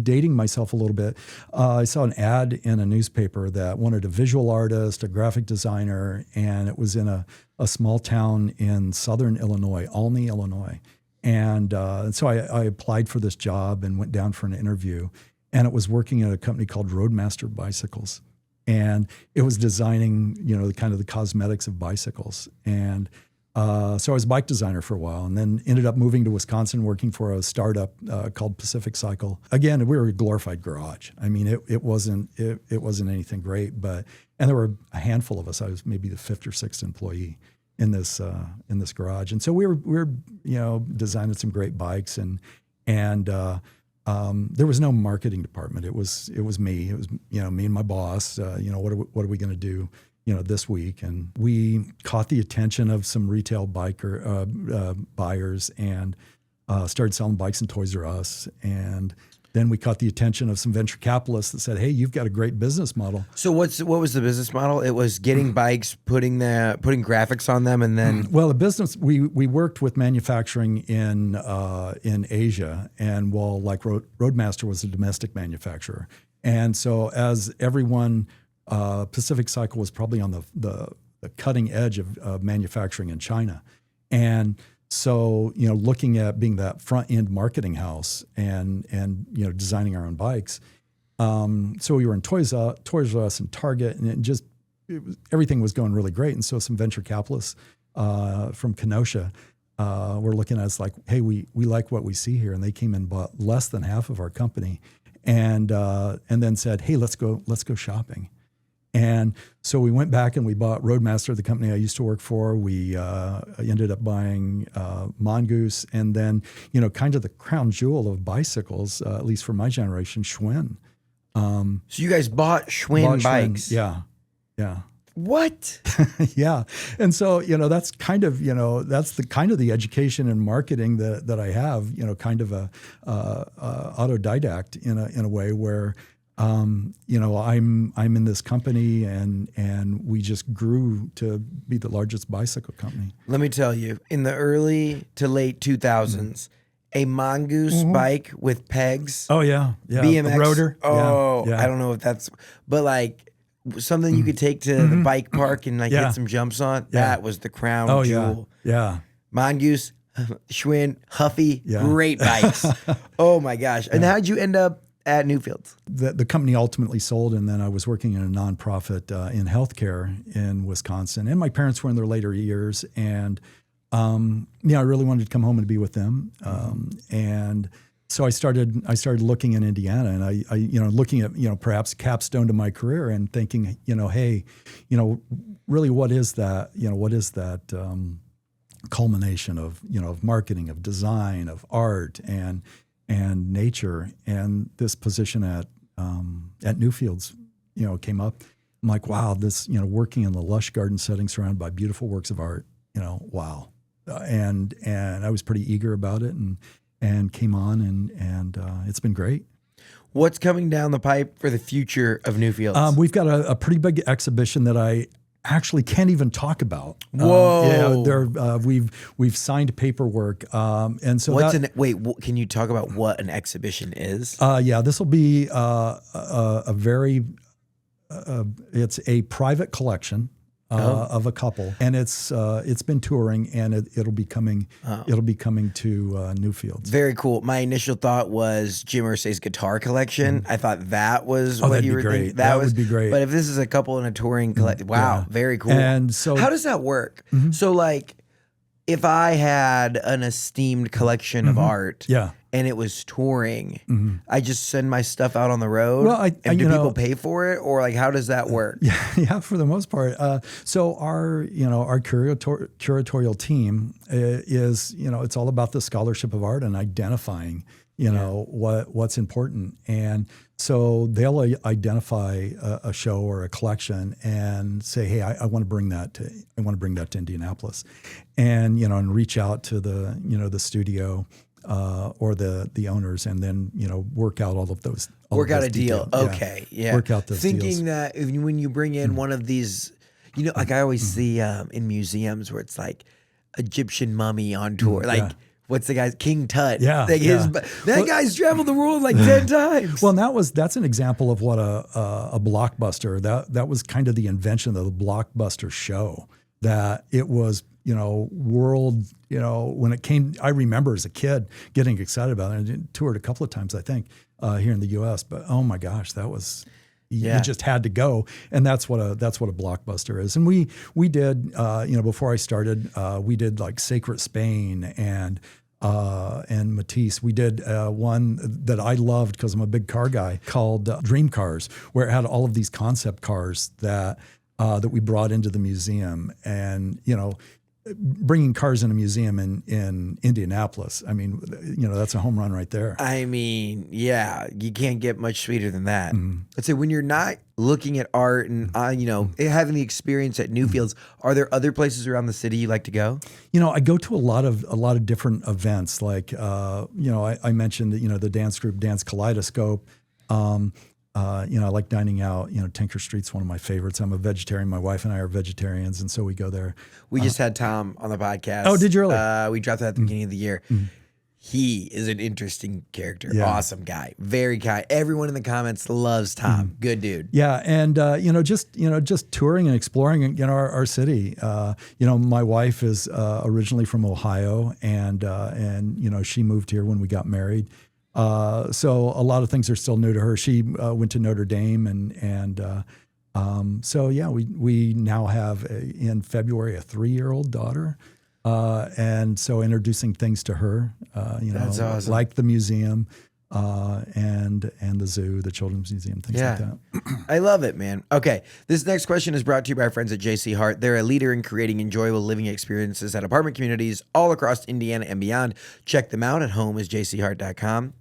dating myself a little bit, I saw an ad in a newspaper that wanted a visual artist, a graphic designer, and it was in a small town in southern Illinois, Olney, Illinois. And so I applied for this job and went down for an interview, and it was working at a company called Roadmaster Bicycles, and it was designing, kind of the cosmetics of bicycles. And so I was a bike designer for a while, and then ended up moving to Wisconsin, working for a startup called Pacific Cycle. Again, we were a glorified garage. I mean, it wasn't anything great, and there were a handful of us. I was maybe the 5th or 6th employee in this garage, and so we were designing some great bikes, and there was no marketing department. It was me. It was me and my boss. What are we going to do this week? And we caught the attention of some retail buyers and started selling bikes in Toys R Us. And then we caught the attention of some venture capitalists that said, "Hey, you've got a great business model." So what was the business model? It was getting bikes, putting graphics on them, and then the business we worked with manufacturing in Asia, and Roadmaster was a domestic manufacturer, and so as everyone, Pacific Cycle was probably on the cutting edge of manufacturing in China, and so, looking at being that front end marketing house and designing our own bikes. So we were in Toys R Us and Target, and everything was going really great. And so some venture capitalists from Kenosha were looking at us like, "Hey, we like what we see here." And they came and bought less than half of our company, and then said, "Hey, let's go shopping." And so we went back and we bought Roadmaster, the company I used to work for. We ended up buying Mongoose, and then, kind of the crown jewel of bicycles, at least for my generation, Schwinn. So you guys bought Schwinn bikes? Yeah. What? Yeah. And so, that's kind of, that's the education and marketing that I have, kind of a autodidact in a way where, I'm in this company and we just grew to be the largest bicycle company. Let me tell you, in the early to late 2000s, a Mongoose bike with pegs. Oh yeah. BMX. A rotor. Oh, yeah. I don't know if that's, but like something you could take to the bike park and hit some jumps on. That was the crown jewel. Yeah. Mongoose, Schwinn, Huffy, great bikes. Oh my gosh. And how'd you end up at Newfields? The company ultimately sold, and then I was working in a nonprofit in healthcare in Wisconsin. And my parents were in their later years, and I really wanted to come home and be with them. And so I started looking in Indiana, and I looking at perhaps capstone to my career, and thinking, hey, really what is that? What is that culmination of of marketing, of design, of art, and nature, and this position at Newfields, came up. I'm like, wow, this, working in the lush garden setting surrounded by beautiful works of art, wow. And I was pretty eager about it, and came on, and it's been great. What's coming down the pipe for the future of Newfields? We've got a pretty big exhibition that I actually can't even talk about. Whoa! We've signed paperwork, and so can you talk about what an exhibition is? This will be a very it's a private collection. Of a couple, and it's been touring, and it'll be coming to Newfields. Very cool. My initial thought was Jim Irsay's guitar collection. I thought that was what you were thinking. That would be great. But if this is a couple in a touring collection, wow, very cool. And so, how does that work? So, like, if I had an esteemed collection of art, and it was touring, I just send my stuff out on the road. Well, and do people pay for it, or like how does that work? Yeah, for the most part. So our curatorial team is it's all about the scholarship of art and identifying what's important, and so they'll identify a show or a collection and say, hey, I want to bring that to Indianapolis, and and reach out to the studio. Or the owners, and then work out all of those. Work out a deal. Okay, yeah. Work out those Thinking deals. that when you bring in one of these, like I always see in museums where it's like Egyptian mummy on tour, like. What's the guy's King Tut? That guy's traveled the world like 10 times. Well, that's an example of what a blockbuster. That was kind of the invention of the blockbuster show. That it was world. When it came, I remember as a kid getting excited about it. I toured a couple of times, I think, here in the U.S. But oh my gosh, that was. You just had to go, and that's what a blockbuster is. And we did before I started, we did like Sacred Spain and Matisse. We did one that I loved because I'm a big car guy called Dream Cars, where it had all of these concept cars that we brought into the museum, and bringing cars in a museum in Indianapolis. I mean, that's a home run right there. I mean, yeah, you can't get much sweeter than that. Let's say when you're not looking at art and having the experience at Newfields, are there other places around the city you like to go? I go to a lot of different events. Like I mentioned the dance group Dance Kaleidoscope. I like dining out. Tinker Street's one of my favorites. I'm a vegetarian. My wife and I are vegetarians, and so we go there. We just had Tom on the podcast. Oh, did you really? We dropped that at the beginning of the year. He is an interesting character. Yeah. Awesome guy. Very kind. Everyone in the comments loves Tom. Good dude. Yeah, and just touring and exploring our city. My wife is originally from Ohio, and she moved here when we got married. So a lot of things are still new to her. She went to Notre Dame, we now have in February a 3-year-old daughter, and so introducing things to her, That's awesome. like the museum, and the zoo, the Children's Museum, things like that. I love it, man. Okay, this next question is brought to you by our friends at JC Hart. They're a leader in creating enjoyable living experiences at apartment communities all across Indiana and beyond. Check them out at homeisjchart.com.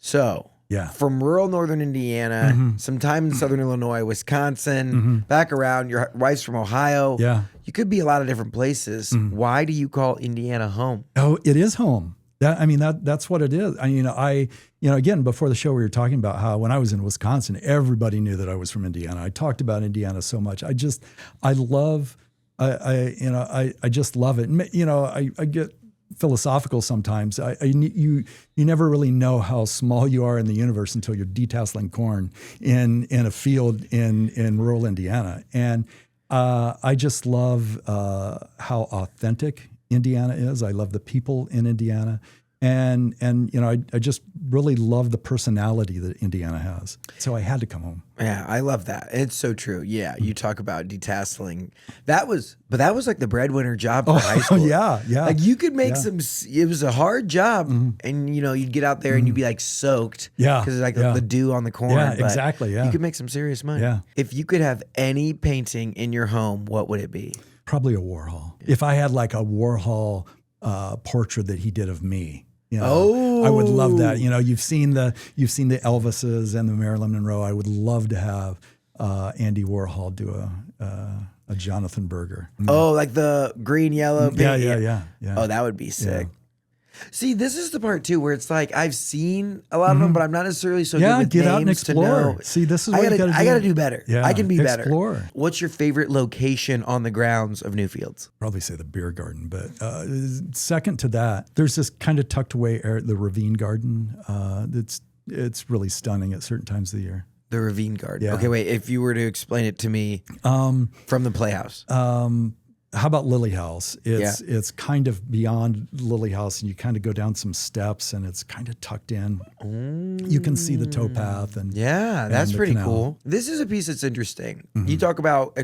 So, from rural northern Indiana, sometime in southern Illinois, Wisconsin, back around, your wife's from Ohio. Yeah. You could be a lot of different places. Why do you call Indiana home? Oh, it is home. That's what it is. Again, before the show, we were talking about how when I was in Wisconsin, everybody knew that I was from Indiana. I talked about Indiana so much. I just love it. I get philosophical sometimes. You never really know how small you are in the universe until you're detasseling corn in a field in rural Indiana. And I just love how authentic Indiana is. I love the people in Indiana. And I just really love the personality that Indiana has. So I had to come home. Yeah, I love that. It's so true. Yeah, you talk about detasseling. That was like the breadwinner job for high school. Yeah. Like you could make it was a hard job, and you'd get out there and you'd be like soaked. Yeah, because like the dew on the corn. Yeah, but exactly. Yeah, you could make some serious money. Yeah. If you could have any painting in your home, what would it be? Probably a Warhol. If I had like a Warhol portrait that he did of me. I would love that. You've seen the Elvises and the Marilyn Monroe. I would love to have Andy Warhol do a Jonathan Berger. Oh, like the green, yellow, pink. Yeah. Oh, that would be sick. See, this is the part too where it's like I've seen a lot of them, but I'm not necessarily so good with get out and names to explore. know. See, this is what I gotta do better. Yeah, I can be explore. better. What's your favorite location on the grounds of Newfields? Probably say the beer garden, but second to that, there's this kind of tucked away area, the ravine garden. It's really stunning at certain times of the year. The ravine garden. Yeah. Okay, wait. If you were to explain it to me from the Playhouse. How about Lilly House? It's kind of beyond Lilly House, and you kind of go down some steps, and it's kind of tucked in. You can see the towpath, and that's pretty canal. cool. This is a piece that's interesting. You talk about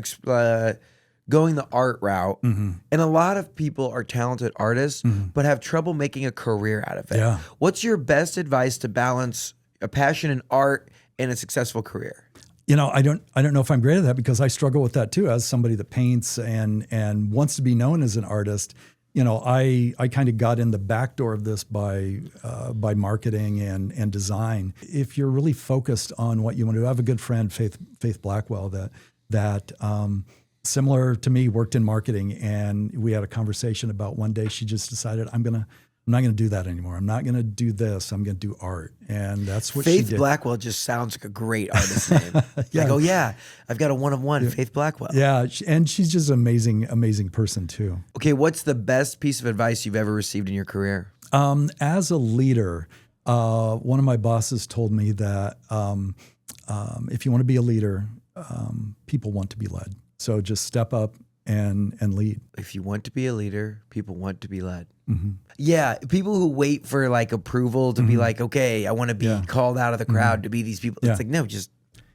going the art route, and a lot of people are talented artists, but have trouble making a career out of it. Yeah. What's your best advice to balance a passion in art and a successful career? You know, I don't know if I'm great at that because I struggle with that too. As somebody that paints and wants to be known as an artist, you know, I kind of got in the back door of this by marketing and design. If you're really focused on what you want to do, I have a good friend, Faith Blackwell, that similar to me, worked in marketing, and we had a conversation about one day she just decided I'm not going to do that anymore. I'm not going to do this. I'm going to do art. And that's what she did. Faith Blackwell just sounds like a great artist name. Like, oh yeah, I've got a one-of-one, Faith Blackwell. Yeah, and she's just an amazing person too. Okay, what's the best piece of advice you've ever received in your career? As a leader, one of my bosses told me that if you want to be a leader, people want to be led. So just step up and lead. If you want to be a leader, people want to be led. Yeah, people who wait for like approval to be like, okay, I want to be called out of the crowd to be these people. It's like, no, just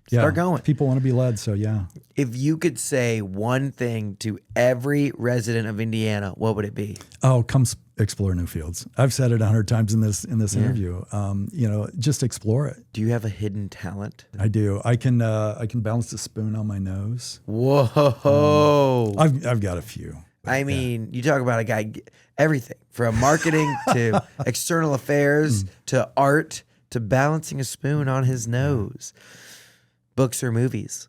start going. People want to be led, so yeah. If you could say one thing to every resident of Indiana, what would it be? Oh, come explore Newfields. I've said it 100 times in this interview. You know, just explore it. Do you have a hidden talent? I do. I can balance the spoon on my nose. Whoa! I've got a few. I mean, you talk about a guy, everything from marketing to external affairs to art to balancing a spoon on his nose. Books or movies?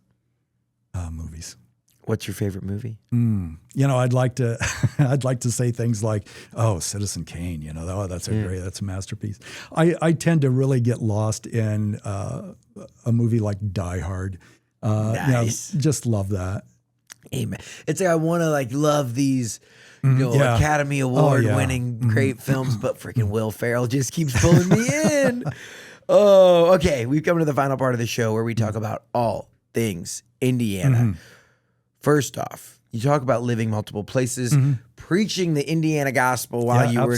Movies. What's your favorite movie? You know, I'd like to say things like, oh, Citizen Kane, you know, that's a masterpiece. I tend to really get lost in a movie like Die Hard. Nice. You know, just love that. Amen. It's like I want to like love these, Academy Award winning great films, but freaking Will Ferrell just keeps pulling me in. Oh, okay. We've come to the final part of the show where we talk about all things Indiana. First off, you talk about living multiple places, preaching the Indiana gospel while you were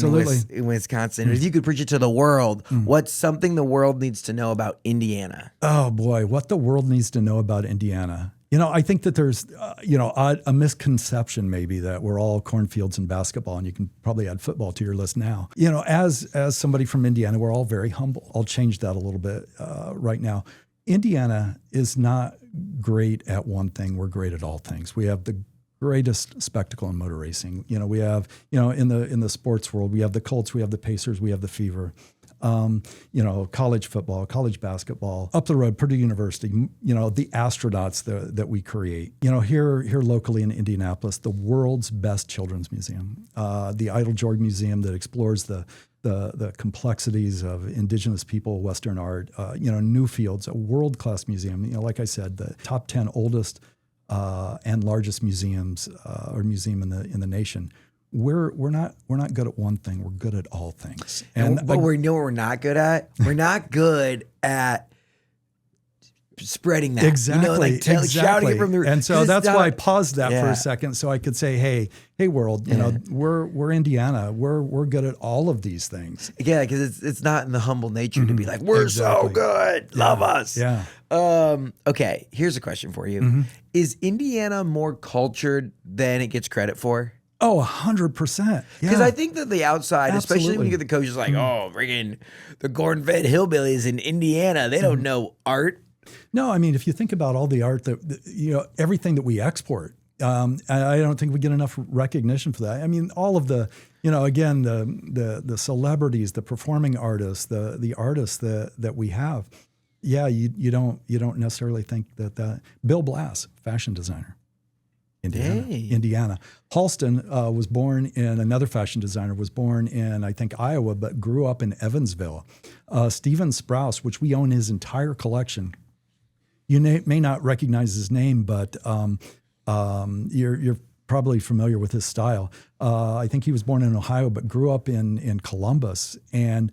in Wisconsin. If you could preach it to the world, what's something the world needs to know about Indiana? Oh boy, what the world needs to know about Indiana. You know, I think that there's, a misconception maybe that we're all cornfields and basketball, and you can probably add football to your list now. You know, as somebody from Indiana, we're all very humble. I'll change that a little bit right now. Indiana is not great at one thing. We're great at all things. We have the greatest spectacle in motor racing. You know, we have, in the sports world, we have the Colts, we have the Pacers, we have the Fever. College football, college basketball, up the road, Purdue University, the astronauts that we create. You know, here locally in Indianapolis, the world's best children's museum, the Idle Jorg Museum that explores the complexities of Indigenous people, Western art. Newfields, a world-class museum. You know, like I said, the top 10 oldest and largest museums or museum in the nation. We're not good at one thing. We're good at all things. But we know what we're not good at. We're not good at spreading that. Exactly. Shouting it from the. And so that's why I paused that for a second, so I could say, hey, world, we're Indiana. We're good at all of these things. Yeah, because it's not in the humble nature to be like, we're so good, love us. Yeah. Okay, here's a question for you: Is Indiana more cultured than it gets credit for? Oh, 100%. Because I think that the outside, especially when you get the coaches like, oh, freaking the corn-fed hillbillies in Indiana, they don't know art. No, I mean, if you think about all the art that, everything that we export, I don't think we get enough recognition for that. I mean, all of the, again, the celebrities, the performing artists, the artists that we have. Yeah, you don't necessarily think that Bill Blass, fashion designer. Indiana. Halston was born in, another fashion designer, was born in, I think, Iowa, but grew up in Evansville. Stephen Sprouse, which we own his entire collection. You may not recognize his name, but you're probably familiar with his style. I think he was born in Ohio, but grew up in Columbus. And,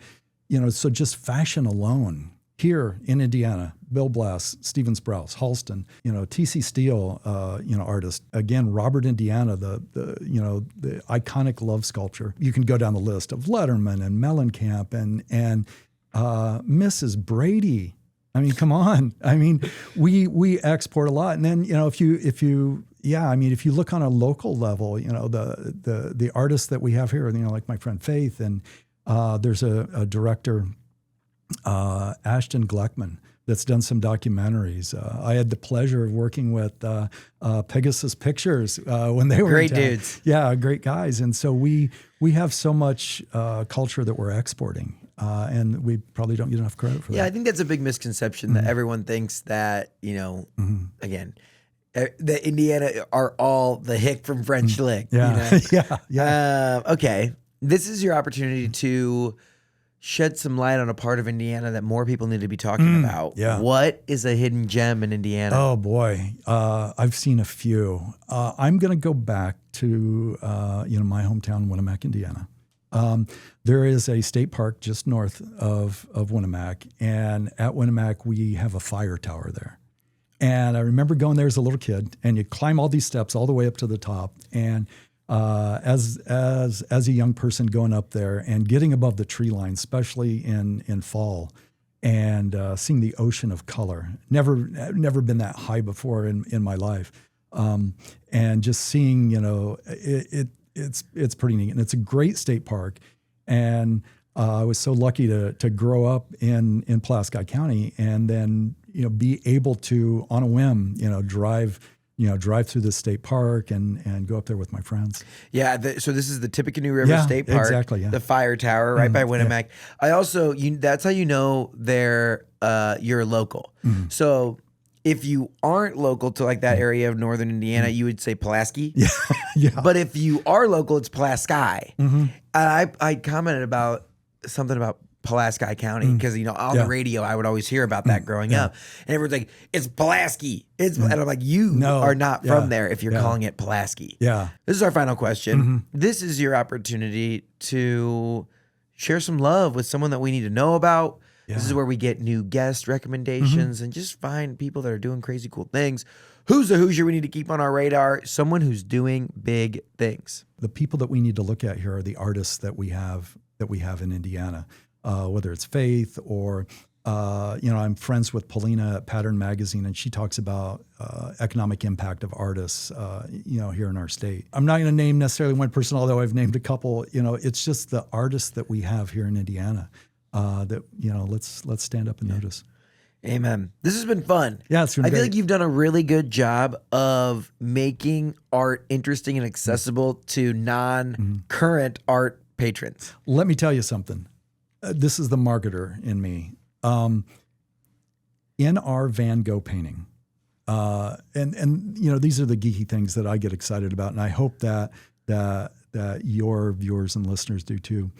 so just fashion alone here in Indiana, Bill Blass, Stephen Sprouse, Halston, T.C. Steele, artist. Again, Robert Indiana, the iconic love sculpture. You can go down the list of Letterman and Mellencamp and Mrs. Brady. I mean, come on. I mean, we export a lot. And then, if you look on a local level, the artists that we have here, like my friend Faith, and there's a director, Ashton Gleckman, that's done some documentaries. I had the pleasure of working with Pegasus Pictures when they were great in town. dudes. Yeah, great guys. And so we have so much culture that we're exporting. And we probably don't get enough credit for that. Yeah, I think that's a big misconception that everyone thinks that, again, that Indiana are all the hick from French Lick. Yeah, Okay, this is your opportunity to shed some light on a part of Indiana that more people need to be talking about. Yeah. What is a hidden gem in Indiana? Oh, boy. I've seen a few. I'm going to go back to, my hometown, Winnemac, Indiana. There is a state park just north of Winnemac, and at Winnemac we have a fire tower there. And I remember going there as a little kid, and you climb all these steps all the way up to the top. And as a young person going up there and getting above the tree line, especially in fall, and seeing the ocean of color, never been that high before in my life, and just seeing it's pretty neat, and it's a great state park. And I was so lucky to grow up in Pulaski County, and then be able to, on a whim, drive through the state park and go up there with my friends. Yeah, so this is the Tippecanoe River State Park, exactly. Yeah. The fire tower right by Winnemac. Yeah. I also that's how you're local. Mm-hmm. So if you aren't local to like that area of northern Indiana, you would say Pulaski. Yeah. Yeah. But if you are local, it's Pulaski. Mm-hmm. I commented about something about Pulaski County because on the radio I would always hear about that growing up, and everyone's like, "It's Pulaski." And I'm like, "You are not from there if you're calling it Pulaski." Yeah. This is our final question. Mm-hmm. This is your opportunity to share some love with someone that we need to know about. Yeah. This is where we get new guest recommendations and just find people that are doing crazy cool things. Who's a Hoosier we need to keep on our radar? Someone who's doing big things. The people that we need to look at here are the artists that we have in Indiana, whether it's Faith or, I'm friends with Paulina at Pattern Magazine, and she talks about economic impact of artists, here in our state. I'm not going to name necessarily one person, although I've named a couple. It's just the artists that we have here in Indiana. That let's stand up and notice. Amen. This has been fun. Yeah, it's been I great. feel like you've done a really good job of making art interesting and accessible to non-current art patrons. Let me tell you something. This is the marketer in me. In our Van Gogh painting, and these are the geeky things that I get excited about, and I hope that your viewers and listeners do too.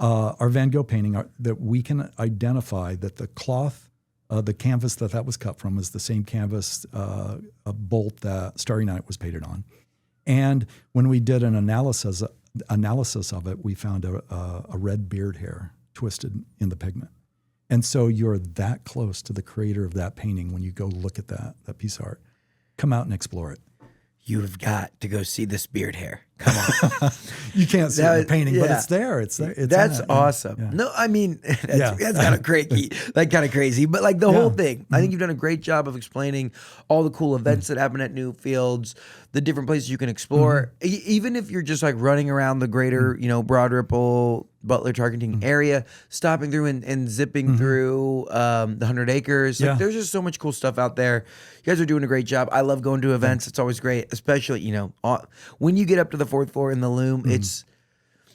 Our Van Gogh painting, that we can identify that the cloth, the canvas that was cut from, is the same canvas, a bolt that Starry Night was painted on. And when we did an analysis of it, we found a red beard hair twisted in the pigment. And so you're that close to the creator of that painting when you go look at that piece of art. Come out and explore it. You have got to go see this beard hair. Come on. You can't see the painting, but it's there. It's there. That's awesome. Yeah. No, I mean, that's kind of crazy. Like kind of crazy, but like the whole thing. I think you've done a great job of explaining all the cool events that happen at Newfields, the different places you can explore. Even if you're just like running around the greater, Broad Ripple, Butler, Tarkenton area, stopping through and zipping through the 100 acres. Like, there's just so much cool stuff out there. You guys are doing a great job. I love going to events. It's always great, especially, when you get up to the 4th floor in the LUME, it's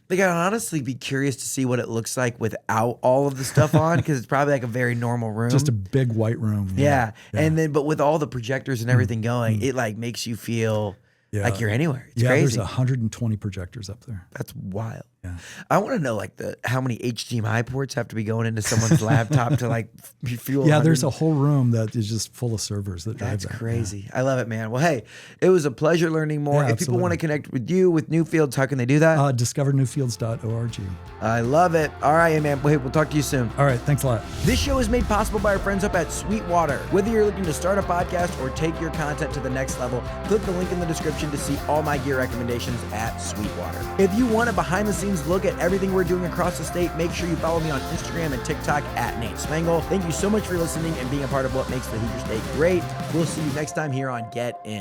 like, I'd honestly be curious to see what it looks like without all of the stuff on, because it's probably like a very normal room. Just a big white room. Yeah. And then, but with all the projectors and everything going, it like makes you feel Like you're anywhere. It's yeah, crazy. There's 120 projectors up there. That's wild. Yeah. I want to know like how many HDMI ports have to be going into someone's laptop to like fuel. Yeah, there's a whole room that is just full of servers that drive That's that. crazy. I love it, man. Well, hey, it was a pleasure learning more. Yeah, If people want to connect with you, with Newfields, how can they do that? DiscoverNewfields.org. I love it. All right, man. Well, hey, we'll talk to you soon. All right, thanks a lot. This show is made possible by our friends up at Sweetwater. Whether you're looking to start a podcast or take your content to the next level, click the link in the description to see all my gear recommendations at Sweetwater. If you want a behind-the-scenes look at everything we're doing across the state, make sure you follow me on Instagram and TikTok at Nate Spangle. Thank you so much for listening and being a part of what makes the Hoosier State great. We'll see you next time here on Get In.